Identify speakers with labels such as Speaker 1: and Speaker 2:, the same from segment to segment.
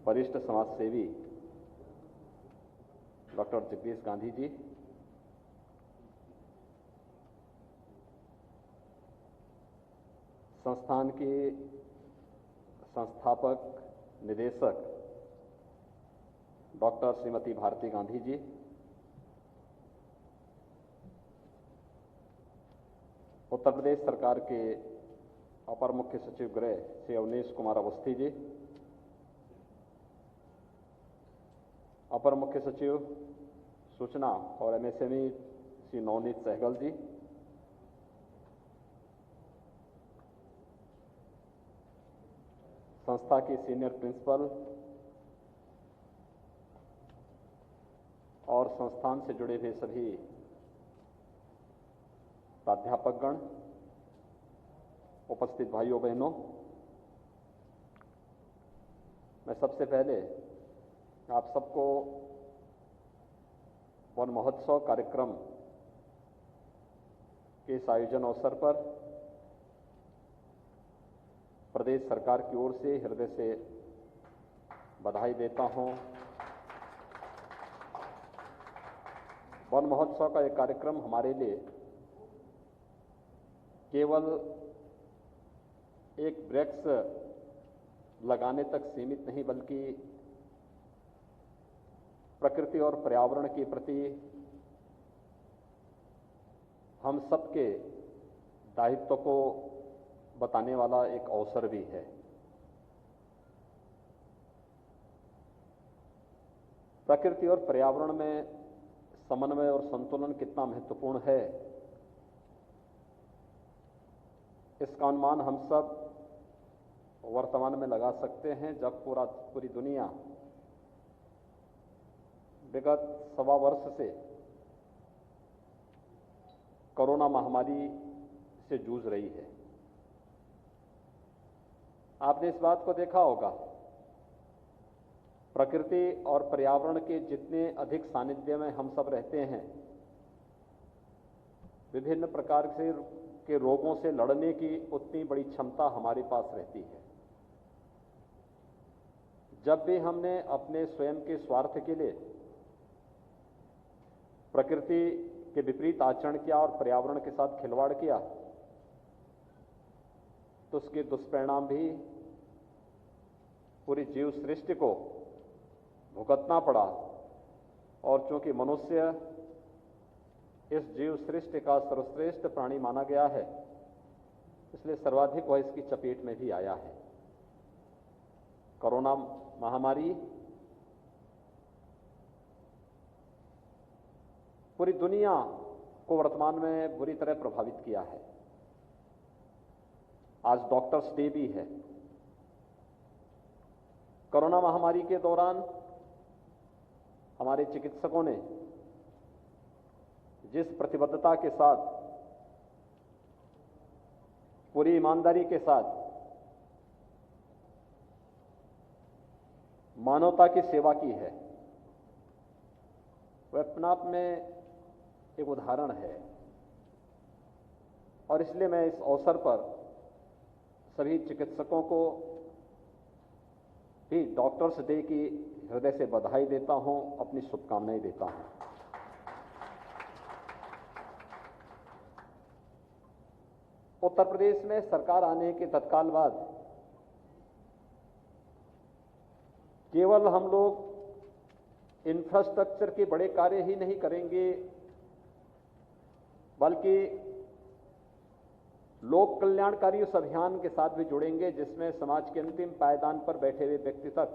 Speaker 1: वरिष्ठ समाज सेवी डॉक्टर जगदीश गांधी जी, संस्थान के संस्थापक निदेशक डॉक्टर श्रीमती भारती गांधी जी, उत्तर प्रदेश सरकार के अपर मुख्य सचिव गृह श्री अवनीश कुमार अवस्थी जी, अपर मुख्य सचिव सूचना और एमएसएमई श्री नवनीत सहगल जी, संस्था के सीनियर प्रिंसिपल और संस्थान से जुड़े हुए सभी प्राध्यापकगण, उपस्थित भाइयों बहनों, मैं सबसे पहले आप सबको वन महोत्सव कार्यक्रम के इस आयोजन अवसर पर प्रदेश सरकार की ओर से हृदय से बधाई देता हूं। वन महोत्सव का यह कार्यक्रम हमारे लिए केवल एक वृक्ष लगाने तक सीमित नहीं, बल्कि प्रकृति और पर्यावरण के प्रति हम सबके दायित्व को बताने वाला एक अवसर भी है। प्रकृति और पर्यावरण में समन्वय और संतुलन कितना महत्वपूर्ण है, इसका अनुमान हम सब वर्तमान में लगा सकते हैं, जब पूरी दुनिया विगत सवा वर्ष से कोरोना महामारी से जूझ रही है। आपने इस बात को देखा होगा, प्रकृति और पर्यावरण के जितने अधिक सानिध्य में हम सब रहते हैं, विभिन्न प्रकार के रोगों से लड़ने की उतनी बड़ी क्षमता हमारे पास रहती है। जब भी हमने अपने स्वयं के स्वार्थ के लिए प्रकृति के विपरीत आचरण किया और पर्यावरण के साथ खिलवाड़ किया, तो उसके दुष्परिणाम भी पूरी जीव सृष्टि को भुगतना पड़ा। और चूंकि मनुष्य इस जीव सृष्टि का सर्वश्रेष्ठ प्राणी माना गया है, इसलिए सर्वाधिक वह इसकी चपेट में भी आया है। कोरोना महामारी पूरी दुनिया को वर्तमान में बुरी तरह प्रभावित किया है। आज डॉक्टर्स डे भी है। कोरोना महामारी के दौरान हमारे चिकित्सकों ने जिस प्रतिबद्धता के साथ, पूरी ईमानदारी के साथ मानवता की सेवा की है, वह अपने आप में एक उदाहरण है। और इसलिए मैं इस अवसर पर सभी चिकित्सकों को भी डॉक्टर्स डे की हृदय से बधाई देता हूं, अपनी शुभकामनाएं देता हूं। उत्तर प्रदेश में सरकार आने के तत्काल बाद केवल हम लोग इंफ्रास्ट्रक्चर के बड़े कार्य ही नहीं करेंगे, बल्कि लोक कल्याणकारी उस अभियान के साथ भी जुड़ेंगे, जिसमें समाज के अंतिम पायदान पर बैठे हुए व्यक्ति तक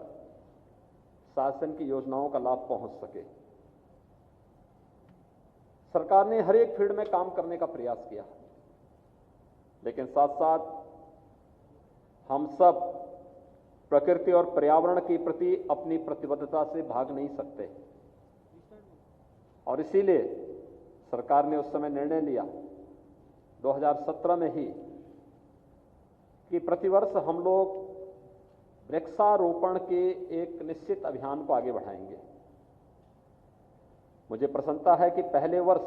Speaker 1: शासन की योजनाओं का लाभ पहुंच सके। सरकार ने हर एक फील्ड में काम करने का प्रयास किया, लेकिन साथ साथ हम सब प्रकृति और पर्यावरण के प्रति अपनी प्रतिबद्धता से भाग नहीं सकते। और इसीलिए सरकार ने उस समय निर्णय लिया 2017 में ही कि प्रतिवर्ष हम लोग वृक्षारोपण के एक निश्चित अभियान को आगे बढ़ाएंगे। मुझे प्रसन्नता है कि पहले वर्ष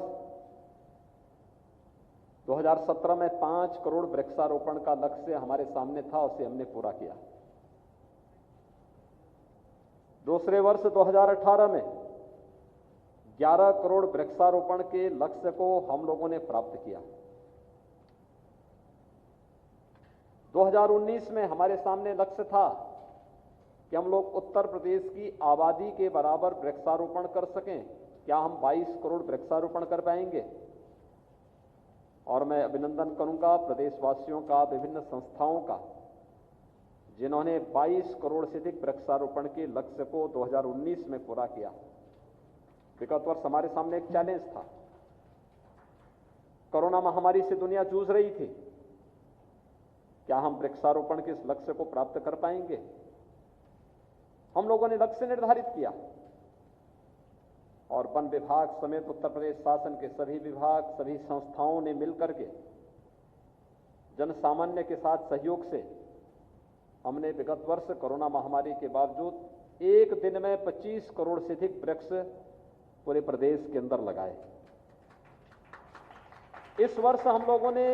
Speaker 1: 2017 में 5 करोड़ वृक्षारोपण का लक्ष्य हमारे सामने था, उसे हमने पूरा किया। दूसरे वर्ष 2018 में 11 करोड़ वृक्षारोपण के लक्ष्य को हम लोगों ने प्राप्त किया। 2019 में हमारे सामने लक्ष्य था कि हम लोग उत्तर प्रदेश की आबादी के बराबर वृक्षारोपण कर सकें। क्या हम 22 करोड़ वृक्षारोपण कर पाएंगे? और मैं अभिनंदन करूंगा प्रदेशवासियों का, विभिन्न संस्थाओं का, जिन्होंने 22 करोड़ से अधिक वृक्षारोपण के लक्ष्य को 2019 में पूरा किया। विगत वर्ष हमारे सामने एक चैलेंज था। कोरोना महामारी से दुनिया जूझ रही थी। क्या हम वृक्षारोपण के इस लक्ष्य को प्राप्त कर पाएंगे? हम लोगों ने लक्ष्य निर्धारित किया और वन विभाग समेत उत्तर प्रदेश शासन के सभी विभाग, सभी संस्थाओं ने मिलकर के जन सामान्य के साथ सहयोग से हमने विगत वर्ष कोरोना महामारी के बावजूद एक दिन में 25 करोड़ से अधिक वृक्ष पूरे प्रदेश के अंदर लगाए। इस वर्ष हम लोगों ने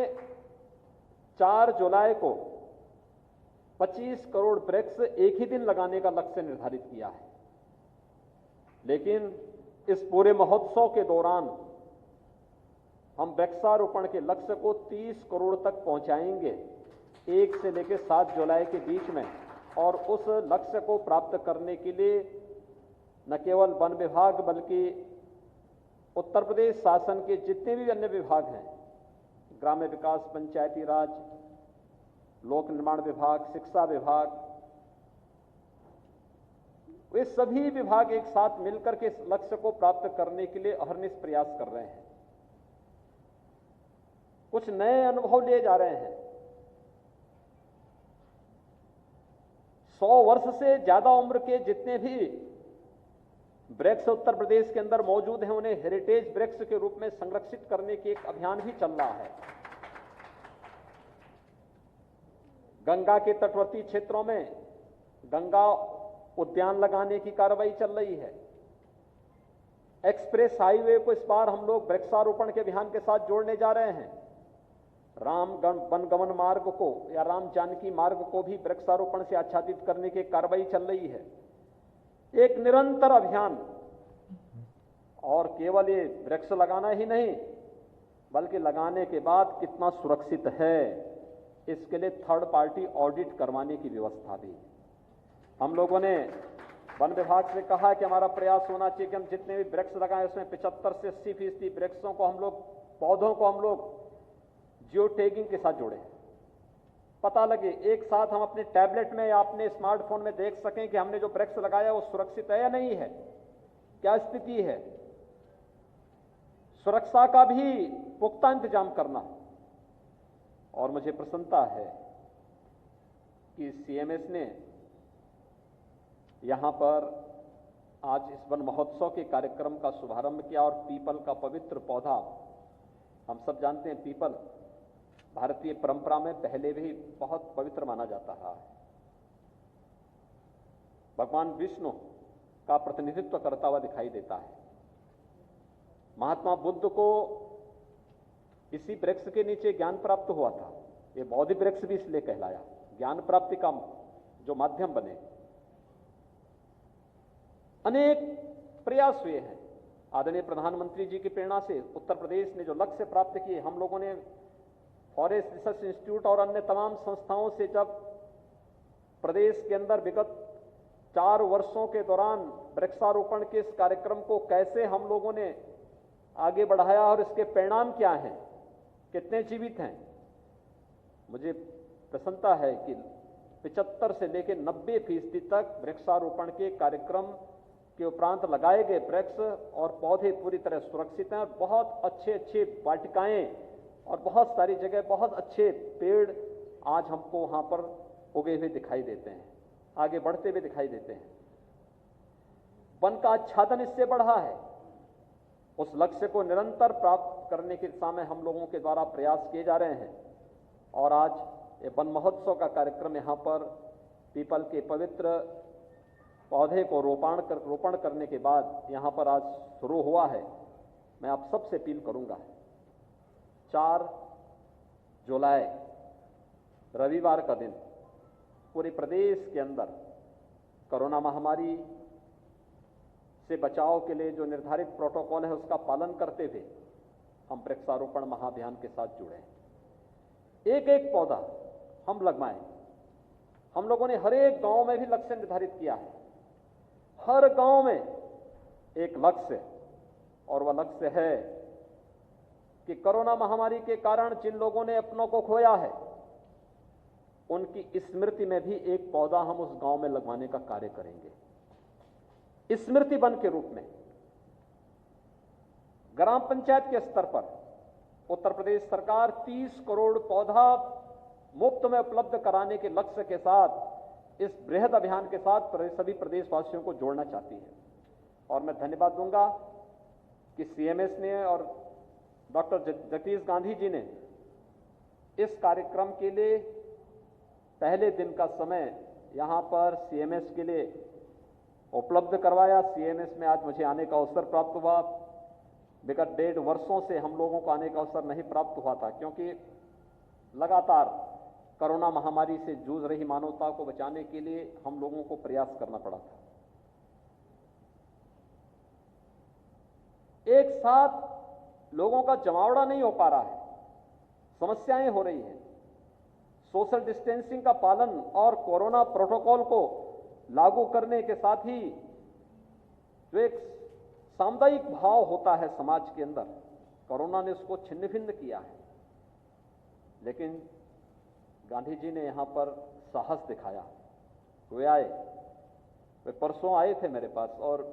Speaker 1: 4 जुलाई को 25 करोड़ वृक्ष एक ही दिन लगाने का लक्ष्य निर्धारित किया है। लेकिन इस पूरे महोत्सव के दौरान हम वृक्षारोपण के लक्ष्य को 30 करोड़ तक पहुंचाएंगे, 1 से लेकर 7 जुलाई के बीच में। और उस लक्ष्य को प्राप्त करने के लिए न केवल वन विभाग बल्कि उत्तर प्रदेश शासन के जितने भी अन्य विभाग हैं, ग्राम्य विकास, पंचायती राज, लोक निर्माण विभाग, शिक्षा विभाग, वे सभी विभाग एक साथ मिलकर के इस लक्ष्य को प्राप्त करने के लिए अहर्निश प्रयास कर रहे हैं। कुछ नए अनुभव लिए जा रहे हैं। 100 वर्ष से ज्यादा उम्र के जितने भी वृक्ष उत्तर प्रदेश के अंदर मौजूद हैं, उन्हें हेरिटेज वृक्ष के रूप में संरक्षित करने की एक अभियान भी चल रहा है। गंगा के तटवर्ती क्षेत्रों में गंगा उद्यान लगाने की कार्रवाई चल रही है। एक्सप्रेस हाईवे को इस बार हम लोग वृक्षारोपण के अभियान के साथ जोड़ने जा रहे हैं। राम वनगमन मार्ग को या राम जानकी मार्ग को भी वृक्षारोपण से आच्छादित करने की कार्रवाई चल रही है। एक निरंतर अभियान, और केवल ये वृक्ष लगाना ही नहीं बल्कि लगाने के बाद कितना सुरक्षित है, इसके लिए थर्ड पार्टी ऑडिट करवाने की व्यवस्था भी। हम लोगों ने वन विभाग से कहा कि हमारा प्रयास होना चाहिए कि हम जितने भी वृक्ष लगाएं उसमें 75 से 80% वृक्षों को हम लोग, पौधों को हम लोग जियो टैगिंग के साथ जोड़ें। पता लगे, एक साथ हम अपने टैबलेट में या अपने स्मार्टफोन में देख सकें कि हमने जो वृक्ष लगाया वो सुरक्षित है या नहीं है, क्या स्थिति है। सुरक्षा का भी पुख्ता इंतजाम करना। और मुझे प्रसन्नता है कि सीएमएस ने यहां पर आज इस वन महोत्सव के कार्यक्रम का शुभारंभ किया और पीपल का पवित्र पौधा, हम सब जानते हैं पीपल भारतीय परंपरा में पहले भी बहुत पवित्र माना जाता रहा है। भगवान विष्णु का प्रतिनिधित्व करता हुआ दिखाई देता है। महात्मा बुद्ध को इसी वृक्ष के नीचे ज्ञान प्राप्त हुआ था। ये बौद्ध वृक्ष भी इसलिए कहलाया, ज्ञान प्राप्ति का जो माध्यम बने। अनेक प्रयास हुए हैं। आदरणीय प्रधानमंत्री जी की प्रेरणा से उत्तर प्रदेश ने जो लक्ष्य प्राप्त किए, हम लोगों ने फॉरेस्ट रिसर्च इंस्टीट्यूट और अन्य तमाम संस्थाओं से जब प्रदेश के अंदर विगत 4 वर्षों के दौरान वृक्षारोपण के इस कार्यक्रम को कैसे हम लोगों ने आगे बढ़ाया और इसके परिणाम क्या हैं, कितने जीवित हैं, मुझे प्रसन्नता है कि 75 से लेकर 90% तक वृक्षारोपण के कार्यक्रम के उपरांत लगाए गए वृक्ष और पौधे पूरी तरह सुरक्षित हैं और बहुत अच्छे वाटिकाएं और बहुत सारी जगह बहुत अच्छे पेड़ आज हमको वहां पर उगे हुए दिखाई देते हैं, आगे बढ़ते हुए दिखाई देते हैं। वन का आच्छादन इससे बढ़ा है। उस लक्ष्य को निरंतर प्राप्त करने की दिशा में हम लोगों के द्वारा प्रयास किए जा रहे हैं। और आज ये वन महोत्सव का कार्यक्रम यहाँ पर पीपल के पवित्र पौधे को रोपण करने के बाद यहाँ पर आज शुरू हुआ है। मैं आप सबसे अपील करूंगा, 4 जुलाई रविवार का दिन पूरे प्रदेश के अंदर कोरोना महामारी से बचाव के लिए जो निर्धारित प्रोटोकॉल है उसका पालन करते हुए हम वृक्षारोपण महाअभियान के साथ जुड़े हैं। एक एक पौधा हम लगवाएं। हम लोगों ने हर एक गांव में भी लक्ष्य निर्धारित किया है। हर गांव में एक लक्ष्य, और वह लक्ष्य है कि कोरोना महामारी के कारण जिन लोगों ने अपनों को खोया है उनकी स्मृति में भी एक पौधा हम उस गांव में लगवाने का कार्य करेंगे। स्मृति वन के रूप में ग्राम पंचायत के स्तर पर उत्तर प्रदेश सरकार 30 करोड़ पौधा मुफ्त में उपलब्ध कराने के लक्ष्य के साथ इस बृहद अभियान के साथ सभी प्रदेशवासियों को जोड़ना चाहती है। और मैं धन्यवाद दूंगा कि सीएमएस ने और डॉक्टर जगदीश गांधी जी ने इस कार्यक्रम के लिए पहले दिन का समय यहां पर सीएमएस के लिए उपलब्ध करवाया। सीएमएस में आज मुझे आने का अवसर प्राप्त हुआ। विगत 1.5 वर्षों से हम लोगों को आने का अवसर नहीं प्राप्त हुआ था, क्योंकि लगातार कोरोना महामारी से जूझ रही मानवता को बचाने के लिए हम लोगों को प्रयास करना पड़ा था। एक साथ लोगों का जमावड़ा नहीं हो पा रहा है, समस्याएं हो रही हैं। सोशल डिस्टेंसिंग का पालन और कोरोना प्रोटोकॉल को लागू करने के साथ ही जो एक सामुदायिक भाव होता है समाज के अंदर, कोरोना ने उसको छिन्न भिन्न किया है। लेकिन गांधी जी ने यहां पर साहस दिखाया। वे आए, वे परसों आए थे मेरे पास, और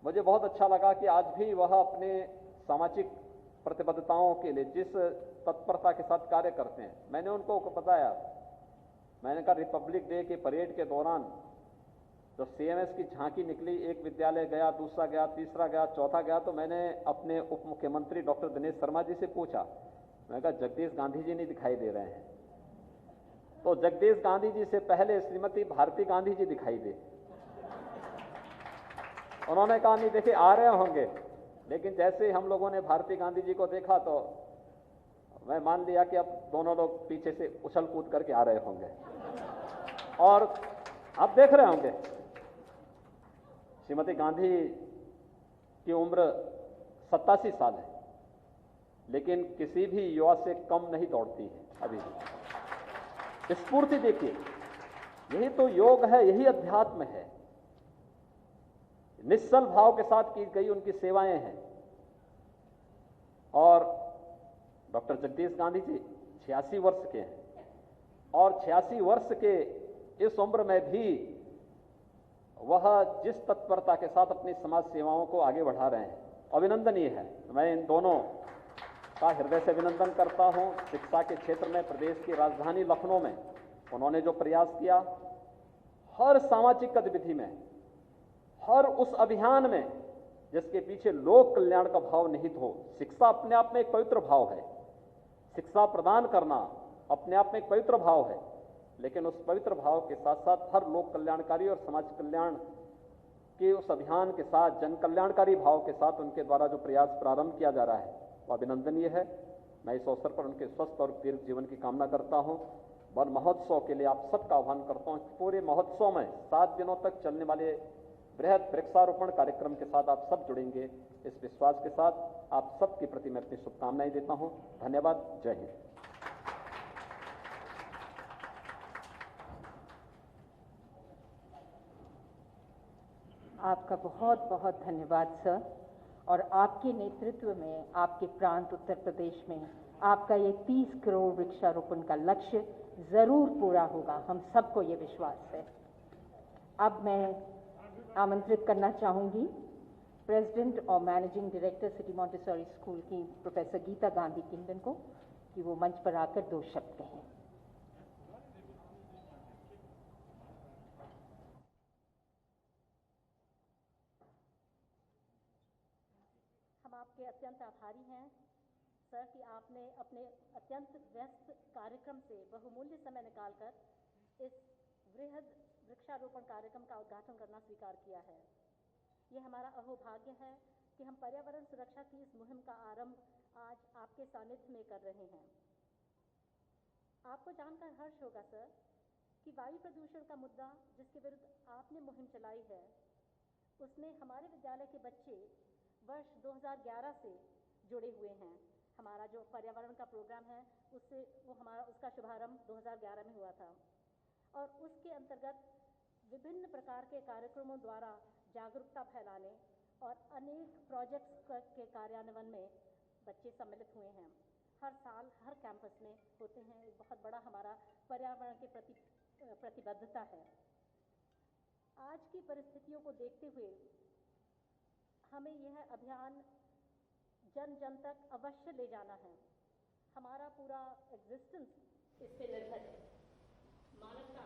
Speaker 1: मुझे बहुत अच्छा लगा कि आज भी वह अपने सामाजिक प्रतिबद्धताओं के लिए जिस तत्परता के साथ कार्य करते हैं, मैंने उनको बताया। मैंने कहा रिपब्लिक डे के परेड के दौरान जब सीएमएस की झांकी निकली, एक विद्यालय गया, दूसरा गया, तीसरा गया, चौथा गया, तो मैंने अपने उप मुख्यमंत्री डॉक्टर दिनेश शर्मा जी से पूछा। मैंने कहा जगदीश गांधी जी नहीं दिखाई दे रहे हैं। तो जगदीश गांधी जी से पहले श्रीमती भारती गांधी जी दिखाई दे। उन्होंने कहा नहीं देखिए आ रहे होंगे, लेकिन जैसे ही हम लोगों ने भारती गांधी जी को देखा तो मैं मान लिया कि अब दोनों लोग पीछे से उछल कूद करके आ रहे होंगे। और आप देख रहे होंगे श्रीमती गांधी की उम्र 87 साल है, लेकिन किसी भी युवा से कम नहीं दौड़ती है अभी भी। स्फूर्ति देखिए, यही तो योग है, यही अध्यात्म है। निश्चल भाव के साथ की गई उनकी सेवाएं हैं। और डॉक्टर जगदीश गांधी जी 86 वर्ष के हैं, और 86 वर्ष के इस उम्र में भी वह जिस तत्परता के साथ अपनी समाज सेवाओं को आगे बढ़ा रहे हैं, अभिनंदनीय है। मैं इन दोनों का हृदय से अभिनंदन करता हूं। शिक्षा के क्षेत्र में प्रदेश की राजधानी लखनऊ में उन्होंने जो प्रयास किया, हर सामाजिक गतिविधि में, हर उस अभियान में जिसके पीछे लोक कल्याण का भाव निहित हो। शिक्षा अपने आप में एक पवित्र भाव है, शिक्षा प्रदान करना अपने आप में एक पवित्र भाव है, लेकिन उस पवित्र भाव के साथ साथ हर लोक कल्याणकारी और समाज कल्याण के उस अभियान के साथ, जन कल्याणकारी भाव के साथ उनके द्वारा जो प्रयास प्रारंभ किया जा रहा है वह अभिनंदनीय है। मैं इस अवसर पर उनके स्वस्थ और दीर्घ जीवन की कामना करता हूं। वन महोत्सव के लिए आप सबका आह्वान करता हूं। पूरे महोत्सव में 7 दिनों तक चलने वाले बृहद वृक्षारोपण कार्यक्रम के साथ आप सब जुड़ेंगे, इस विश्वास के साथ आप सबके प्रति मैं अपनी शुभकामनाएं देता हूं। धन्यवाद। जय हिंद।
Speaker 2: आपका बहुत बहुत धन्यवाद सर। और आपके नेतृत्व में, आपके प्रांत उत्तर प्रदेश में आपका ये 30 करोड़ वृक्षारोपण का लक्ष्य जरूर पूरा होगा, हम सबको ये विश्वास है। अब मैं आमंत्रित करना चाहूंगी प्रेसिडेंट और managing director city Montessori school की प्रोफेसर गीता गांधी किंडन को कि वो मंच पर आकर 2 शब्द कहें।
Speaker 3: हम आपके अत्यंत आभारी हैं सर कि आपने अपने अत्यंत व्यस्त कार्यक्रम से बहुमूल्य समय निकालकर इस वृहद वृक्षारोपण कार्यक्रम का उद्घाटन करना स्वीकार किया है। ये हमारा अहोभाग्य है कि हम पर्यावरण सुरक्षा की इस मुहिम का आरंभ आज आपके सानिध्य में कर रहे हैं। आपको जानकर हर्ष होगा सर कि वायु प्रदूषण का मुद्दा जिसके विरुद्ध आपने मुहिम चलाई है, उसमें हमारे विद्यालय के बच्चे वर्ष 2011 से जुड़े हुए हैं। हमारा जो पर्यावरण का प्रोग्राम है उसका शुभारंभ 2011 में हुआ था और उसके अंतर्गत विभिन्न प्रकार के कार्यक्रमों द्वारा जागरूकता फैलाने और अनेक प्रोजेक्ट्स के कार्यान्वयन में बच्चे सम्मिलित हुए हैं। हर साल हर कैंपस में होते हैं। एक बहुत बड़ा हमारा पर्यावरण के प्रति प्रतिबद्धता है। आज की परिस्थितियों को देखते हुए हमें यह अभियान जन जन तक अवश्य ले जाना है। हमारा पूरा एग्जिस्टेंस इस पे निर्भर है। मानवता